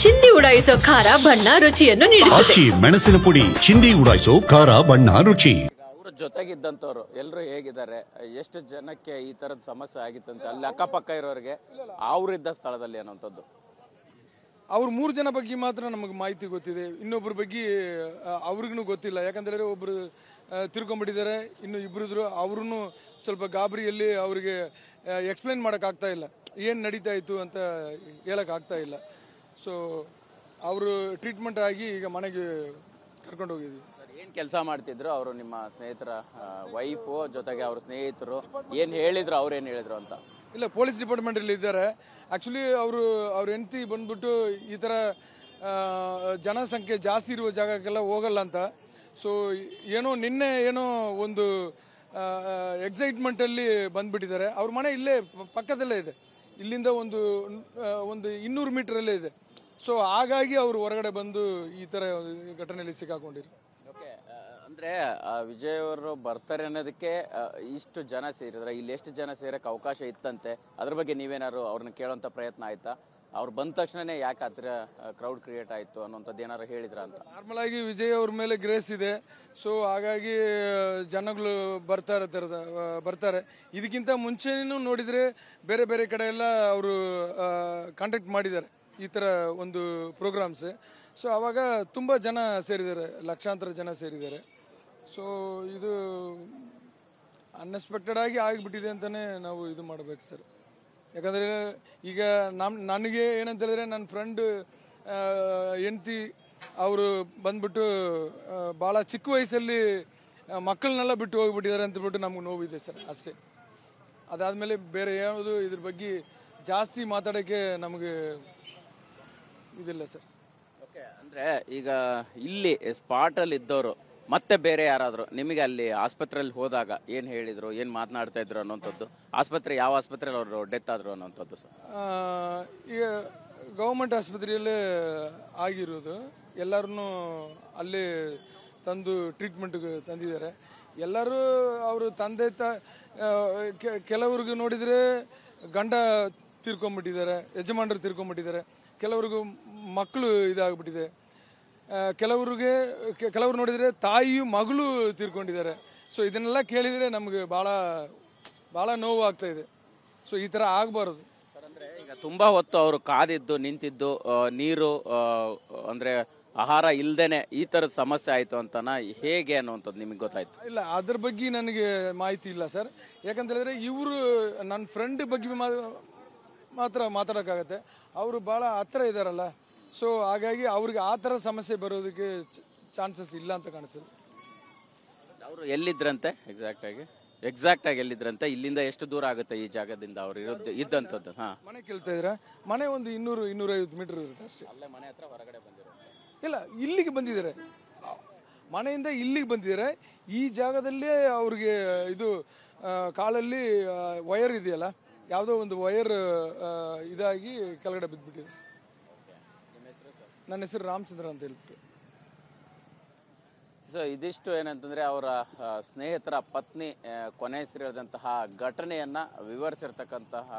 ಚಿಂದಿ ಉಡಾಯಿಸೋ ಖಾರ ಬಣ್ಣ ರುಚಿಯನ್ನು ನೀಡುತ್ತದೆ. ಮೆಣಸಿನ ಪುಡಿ ಚಿಂದಿ ಉಡಾಯಿಸೋ ಖಾರ ಬಣ್ಣ ರುಚಿ. ಅವರ ಜೊತೆಗಿದ್ದಂಥವ್ರು ಎಲ್ಲರೂ ಹೇಗಿದ್ದಾರೆ, ಎಷ್ಟು ಜನಕ್ಕೆ ಈ ತರದ ಸಮಸ್ಯೆ ಆಗಿತ್ತಂತೆ ಅಲ್ಲಿ ಅಕ್ಕಪಕ್ಕ ಇರೋರಿಗೆ ಅವರಿದ್ದ ಸ್ಥಳದಲ್ಲಿ ಅನ್ನೋಂಥದ್ದು? ಅವ್ರು 3 ಜನ ಬಗ್ಗೆ ಮಾತ್ರ ನಮಗೆ ಮಾಹಿತಿ ಗೊತ್ತಿದೆ. ಇನ್ನೊಬ್ಬರ ಬಗ್ಗೆ ಅವ್ರಿಗೂ ಗೊತ್ತಿಲ್ಲ. ಯಾಕಂದ್ರೆ ಒಬ್ರು ತಿರ್ಕೊಂಡ್ಬಿಟ್ಟಿದ್ದಾರೆ, ಇನ್ನು ಇಬ್ಬರಿದ್ರು. ಅವ್ರೂ ಸ್ವಲ್ಪ ಗಾಬರಿಯಲ್ಲಿ ಅವರಿಗೆ ಎಕ್ಸ್ಪ್ಲೈನ್ ಮಾಡೋಕ್ಕಾಗ್ತಾ ಇಲ್ಲ, ಏನು ನಡೀತಾ ಇತ್ತು ಅಂತ ಹೇಳೋಕ್ಕಾಗ್ತಾ ಇಲ್ಲ. ಸೊ ಅವರು ಟ್ರೀಟ್ಮೆಂಟ್ ಆಗಿ ಈಗ ಮನೆಗೆ ಕರ್ಕೊಂಡು ಹೋಗಿದ್ವಿ. ಏನು ಕೆಲಸ ಮಾಡ್ತಿದ್ರು ಅವರು? ನಿಮ್ಮ ಸ್ನೇಹಿತರ ವೈಫು ಜೊತೆಗೆ ಅವ್ರ ಸ್ನೇಹಿತರು ಏನು ಹೇಳಿದ್ರು, ಅವ್ರೇನು ಹೇಳಿದ್ರು ಅಂತ? ಇಲ್ಲ, ಪೊಲೀಸ್ ಡಿಪಾರ್ಟ್ಮೆಂಟಲ್ಲಿ ಇದ್ದಾರೆ. ಆ್ಯಕ್ಚುಲಿ ಅವ್ರ ಹೆಂಡತಿ ಬಂದ್ಬಿಟ್ಟು ಈ ಥರ ಜನಸಂಖ್ಯೆ ಜಾಸ್ತಿ ಇರುವ ಜಾಗಕ್ಕೆಲ್ಲ ಹೋಗಲ್ಲ ಅಂತ. ಸೊ ನಿನ್ನೆ ಒಂದು ಎಕ್ಸೈಟ್ಮೆಂಟಲ್ಲಿ ಬಂದ್ಬಿಟ್ಟಿದ್ದಾರೆ. ಅವ್ರ ಮನೆ ಇಲ್ಲೇ ಪಕ್ಕದಲ್ಲೇ ಇದೆ, ಇಲ್ಲಿಂದ ಒಂದು 200 ಮೀಟರಲ್ಲೇ ಇದೆ. ಸೊ ಹಾಗಾಗಿ ಅವರು ಹೊರಗಡೆ ಬಂದು ಈ ಥರ ಘಟನೆಯಲ್ಲಿ ಸಿಕ್ಕಾಕೊಂಡಿರು. ಓಕೆ, ಅಂದರೆ ವಿಜಯ್ ಅವರು ಬರ್ತಾರೆ ಅನ್ನೋದಕ್ಕೆ ಇಷ್ಟು ಜನ ಸೇರಿದ್ರೆ, ಇಲ್ಲಿ ಎಷ್ಟು ಜನ ಸೇರಕ್ಕೆ ಅವಕಾಶ ಇತ್ತಂತೆ? ಅದ್ರ ಬಗ್ಗೆ ನೀವೇನಾದ್ರು ಅವ್ರನ್ನ ಕೇಳೋಂಥ ಪ್ರಯತ್ನ ಆಯ್ತಾ? ಅವ್ರು ಬಂದ ತಕ್ಷಣನೇ ಯಾಕೆ ಆ ಥರ ಕ್ರೌಡ್ ಕ್ರಿಯೇಟ್ ಆಯಿತು ಅನ್ನೋಂಥದ್ದು ಏನಾದ್ರು ಹೇಳಿದ್ರ ಅಂತ? ನಾರ್ಮಲ್ ಆಗಿ ವಿಜಯ್ ಅವ್ರ ಮೇಲೆ ಗ್ರೇಸ್ ಇದೆ. ಸೊ ಹಾಗಾಗಿ ಜನಗಳು ಬರ್ತಾರೆ. ಇದಕ್ಕಿಂತ ಮುಂಚೆನೂ ನೋಡಿದರೆ ಬೇರೆ ಬೇರೆ ಕಡೆ ಎಲ್ಲ ಅವರು ಕಾಂಟ್ಯಾಕ್ಟ್ ಮಾಡಿದ್ದಾರೆ ಈ ಥರ ಒಂದು ಪ್ರೋಗ್ರಾಮ್ಸ್. ಸೊ ಆವಾಗ ತುಂಬ ಜನ ಸೇರಿದ್ದಾರೆ, ಲಕ್ಷಾಂತರ ಜನ ಸೇರಿದ್ದಾರೆ. ಸೊ ಇದು ಅನ್ಎಕ್ಸ್ಪೆಕ್ಟೆಡ್ ಆಗಿ ಆಗಿಬಿಟ್ಟಿದೆ ಅಂತಲೇ ನಾವು ಇದು ಮಾಡಬೇಕು ಸರ್. ಯಾಕಂದರೆ ಈಗ ನನಗೆ ಏನಂತ ಹೇಳಿದ್ರೆ, ನನ್ನ ಫ್ರೆಂಡ್ ಹೆಂಡ್ತಿ ಅವರು ಬಂದ್ಬಿಟ್ಟು ಭಾಳ ಚಿಕ್ಕ ವಯಸ್ಸಲ್ಲಿ ಮಕ್ಕಳನ್ನೆಲ್ಲ ಬಿಟ್ಟು ಹೋಗಿಬಿಟ್ಟಿದ್ದಾರೆ ಅಂತಬಿಟ್ಟು ನಮ್ಗೆ ನೋವಿದೆ ಸರ್, ಅಷ್ಟೇ. ಅದಾದಮೇಲೆ ಬೇರೆ ಯಾವುದು ಇದ್ರ ಬಗ್ಗೆ ಜಾಸ್ತಿ ಮಾತಾಡೋಕ್ಕೆ ನಮಗೆ ಇದಿಲ್ಲ ಸರ್. ಓಕೆ, ಅಂದರೆ ಈಗ ಇಲ್ಲಿ ಸ್ಪಾಟಲ್ಲಿ ಇದ್ದವರು ಮತ್ತೆ ಬೇರೆ ಯಾರಾದರೂ ನಿಮಗೆ ಅಲ್ಲಿ ಆಸ್ಪತ್ರೆಯಲ್ಲಿ ಹೋದಾಗ ಏನು ಹೇಳಿದರು, ಏನು ಮಾತನಾಡ್ತಾ ಇದ್ರು ಅನ್ನೋಂಥದ್ದು? ಯಾವ ಆಸ್ಪತ್ರೆಯಲ್ಲಿ ಅವರು ಡೆತ್ ಆದರು ಅನ್ನೋಂಥದ್ದು ಸರ್? ಈಗ ಗೌರ್ಮೆಂಟ್ ಆಸ್ಪತ್ರೆಯಲ್ಲೇ ಆಗಿರೋದು. ಎಲ್ಲರೂ ಅಲ್ಲೇ ತಂದು ಟ್ರೀಟ್ಮೆಂಟ್ಗೆ ತಂದಿದ್ದಾರೆ. ಎಲ್ಲರೂ ಅವರು ತಂದೆ ಕೆಲವ್ರಿಗೆ ನೋಡಿದರೆ ಗಂಡ ತೀರ್ಕೊಂಡ್ಬಿಟ್ಟಿದ್ದಾರೆ, ಯಜಮಾನರು ತೀರ್ಕೊಂಡ್ಬಿಟ್ಟಿದ್ದಾರೆ. ಕೆಲವ್ರಿಗೂ ಮಕ್ಕಳು ಇದಾಗ್ಬಿಟ್ಟಿದೆ. ಕೆಲವರು ನೋಡಿದರೆ ತಾಯಿಯು ಮಗಳು ತೀರ್ಕೊಂಡಿದ್ದಾರೆ. ಸೊ ಇದನ್ನೆಲ್ಲ ಕೇಳಿದರೆ ನಮಗೆ ಭಾಳ ನೋವು ಆಗ್ತಾ ಇದೆ. ಸೊ ಈ ಥರ ಆಗಬಾರ್ದು ಸರ್. ಅಂದರೆ ಈಗ ತುಂಬ ಹೊತ್ತು ಅವರು ಕಾದಿದ್ದು ನಿಂತಿದ್ದು, ನೀರು ಅಂದರೆ ಆಹಾರ ಇಲ್ಲದೇನೆ ಈ ಥರದ ಸಮಸ್ಯೆ ಆಯಿತು ಅಂತನ ಹೇಗೆ ಅನ್ನುವಂಥದ್ದು ನಿಮಗೆ ಗೊತ್ತಾಯ್ತು? ಇಲ್ಲ, ಅದ್ರ ಬಗ್ಗೆ ನನಗೆ ಮಾಹಿತಿ ಇಲ್ಲ ಸರ್. ಯಾಕಂತ ಹೇಳಿದ್ರೆ ಇವರು ನನ್ನ ಫ್ರೆಂಡ್ ಬಗ್ಗೆ ಮಾತ್ರ ಮಾತಾಡೋಕ್ಕಾಗತ್ತೆ. ಅವರು ಭಾಳ ಹತ್ತಿರ ಇದ್ದಾರಲ್ಲ. ಸೊ ಹಾಗಾಗಿ ಅವ್ರಿಗೆ ಆ ಥರ ಸಮಸ್ಯೆ ಬರೋದಕ್ಕೆ ಚಾನ್ಸಸ್ ಇಲ್ಲ ಅಂತ ಕಾಣಿಸ್ತದೆ. ಅವರು ಎಲ್ಲಿದ್ರಂತೆ ಎಕ್ಸಾಕ್ಟ್ ಆಗಿ ಎಲ್ಲಿದ್ರಂತೆ? ಇಲ್ಲಿಂದ ಎಷ್ಟು ದೂರ ಆಗುತ್ತೆ ಈ ಜಾಗದಿಂದ ಅವರು ಇದ್ದಂಥದ್ದು? ಮನೆ ಕೇಳ್ತಾ ಇದ್ರೆ ಮನೆ ಒಂದು 200-250 ಮೀಟರ್ ಇರುತ್ತೆ ಅಷ್ಟೇ. ಅಲ್ಲೇ ಮನೆ ಹತ್ರ ಹೊರಗಡೆ ಬಂದಿರೋ? ಇಲ್ಲ, ಇಲ್ಲಿಗೆ ಬಂದಿದ್ದಾರೆ, ಮನೆಯಿಂದ ಇಲ್ಲಿಗೆ ಬಂದಿದ್ದಾರೆ. ಈ ಜಾಗದಲ್ಲೇ ಅವ್ರಿಗೆ ಇದು ಕಾಲಲ್ಲಿ ವಯರ್ ಇದೆಯಲ್ಲ, ಯಾವುದೋ ಒಂದು ವಯರ್ ಇದಾಗಿ ಕೆಳಗಡೆ ಬಿದ್ದುಬಿಟ್ಟಿದೆ. ನನ್ನ ಹೆಸರು ರಾಮಚಂದ್ರ ಅಂತ ಹೇಳ್ಬಿಟ್ಟು. ಸೊ ಇದಿಷ್ಟು ಏನಂತಂದರೆ ಅವರ ಸ್ನೇಹಿತರ ಪತ್ನಿ ಕೊನೆಸಿರಿದಂತಹ ಘಟನೆಯನ್ನು ವಿವರಿಸಿರ್ತಕ್ಕಂತಹ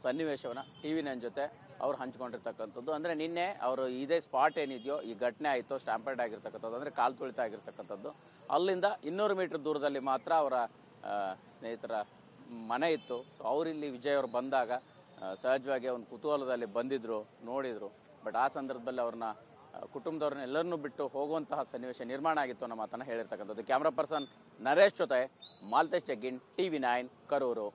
ಸನ್ನಿವೇಶವನ್ನು TV9 ಜೊತೆ ಅವ್ರು ಹಂಚ್ಕೊಂಡಿರ್ತಕ್ಕಂಥದ್ದು. ಅಂದರೆ ನಿನ್ನೆ ಅವರು ಇದೇ ಸ್ಪಾಟ್ ಏನಿದೆಯೋ, ಈ ಘಟನೆ ಆಯಿತು ಸ್ಟ್ಯಾಂಪೇಡ್ ಆಗಿರ್ತಕ್ಕಂಥದ್ದು, ಅಂದರೆ ಕಾಲು ತುಳಿತ ಆಗಿರ್ತಕ್ಕಂಥದ್ದು, ಅಲ್ಲಿಂದ 200 ಮೀಟರ್ ದೂರದಲ್ಲಿ ಮಾತ್ರ ಅವರ ಸ್ನೇಹಿತರ ಮನೆ ಇತ್ತು. ಸೊ ಅವರಿಲ್ಲಿ ವಿಜಯ್ ಅವರು ಬಂದಾಗ ಸಹಜವಾಗಿ ಒಂದು ಕುತೂಹಲದಲ್ಲಿ ಬಂದಿದ್ರು, ನೋಡಿದರು. ಬಟ್ ಆ ಸಂದರ್ಭದಲ್ಲಿ ಅವ್ರನ್ನ ಕುಟುಂಬದವ್ರನ್ನ ಎಲ್ಲರನ್ನೂ ಬಿಟ್ಟು ಹೋಗುವಂತಹ ಸನ್ನಿವೇಶ ನಿರ್ಮಾಣ ಆಗಿತ್ತು ಅನ್ನೋ ಮಾತನ್ನು ಹೇಳಿರ್ತಕ್ಕಂಥದ್ದು. ಕ್ಯಾಮ್ರಾ ಪರ್ಸನ್ ನರೇಶ್ ಜೊತೆ ಮಾಲ್ತೇಶ್ ಜಗ್ಗಿನ್, TV9 ಕರೂರು.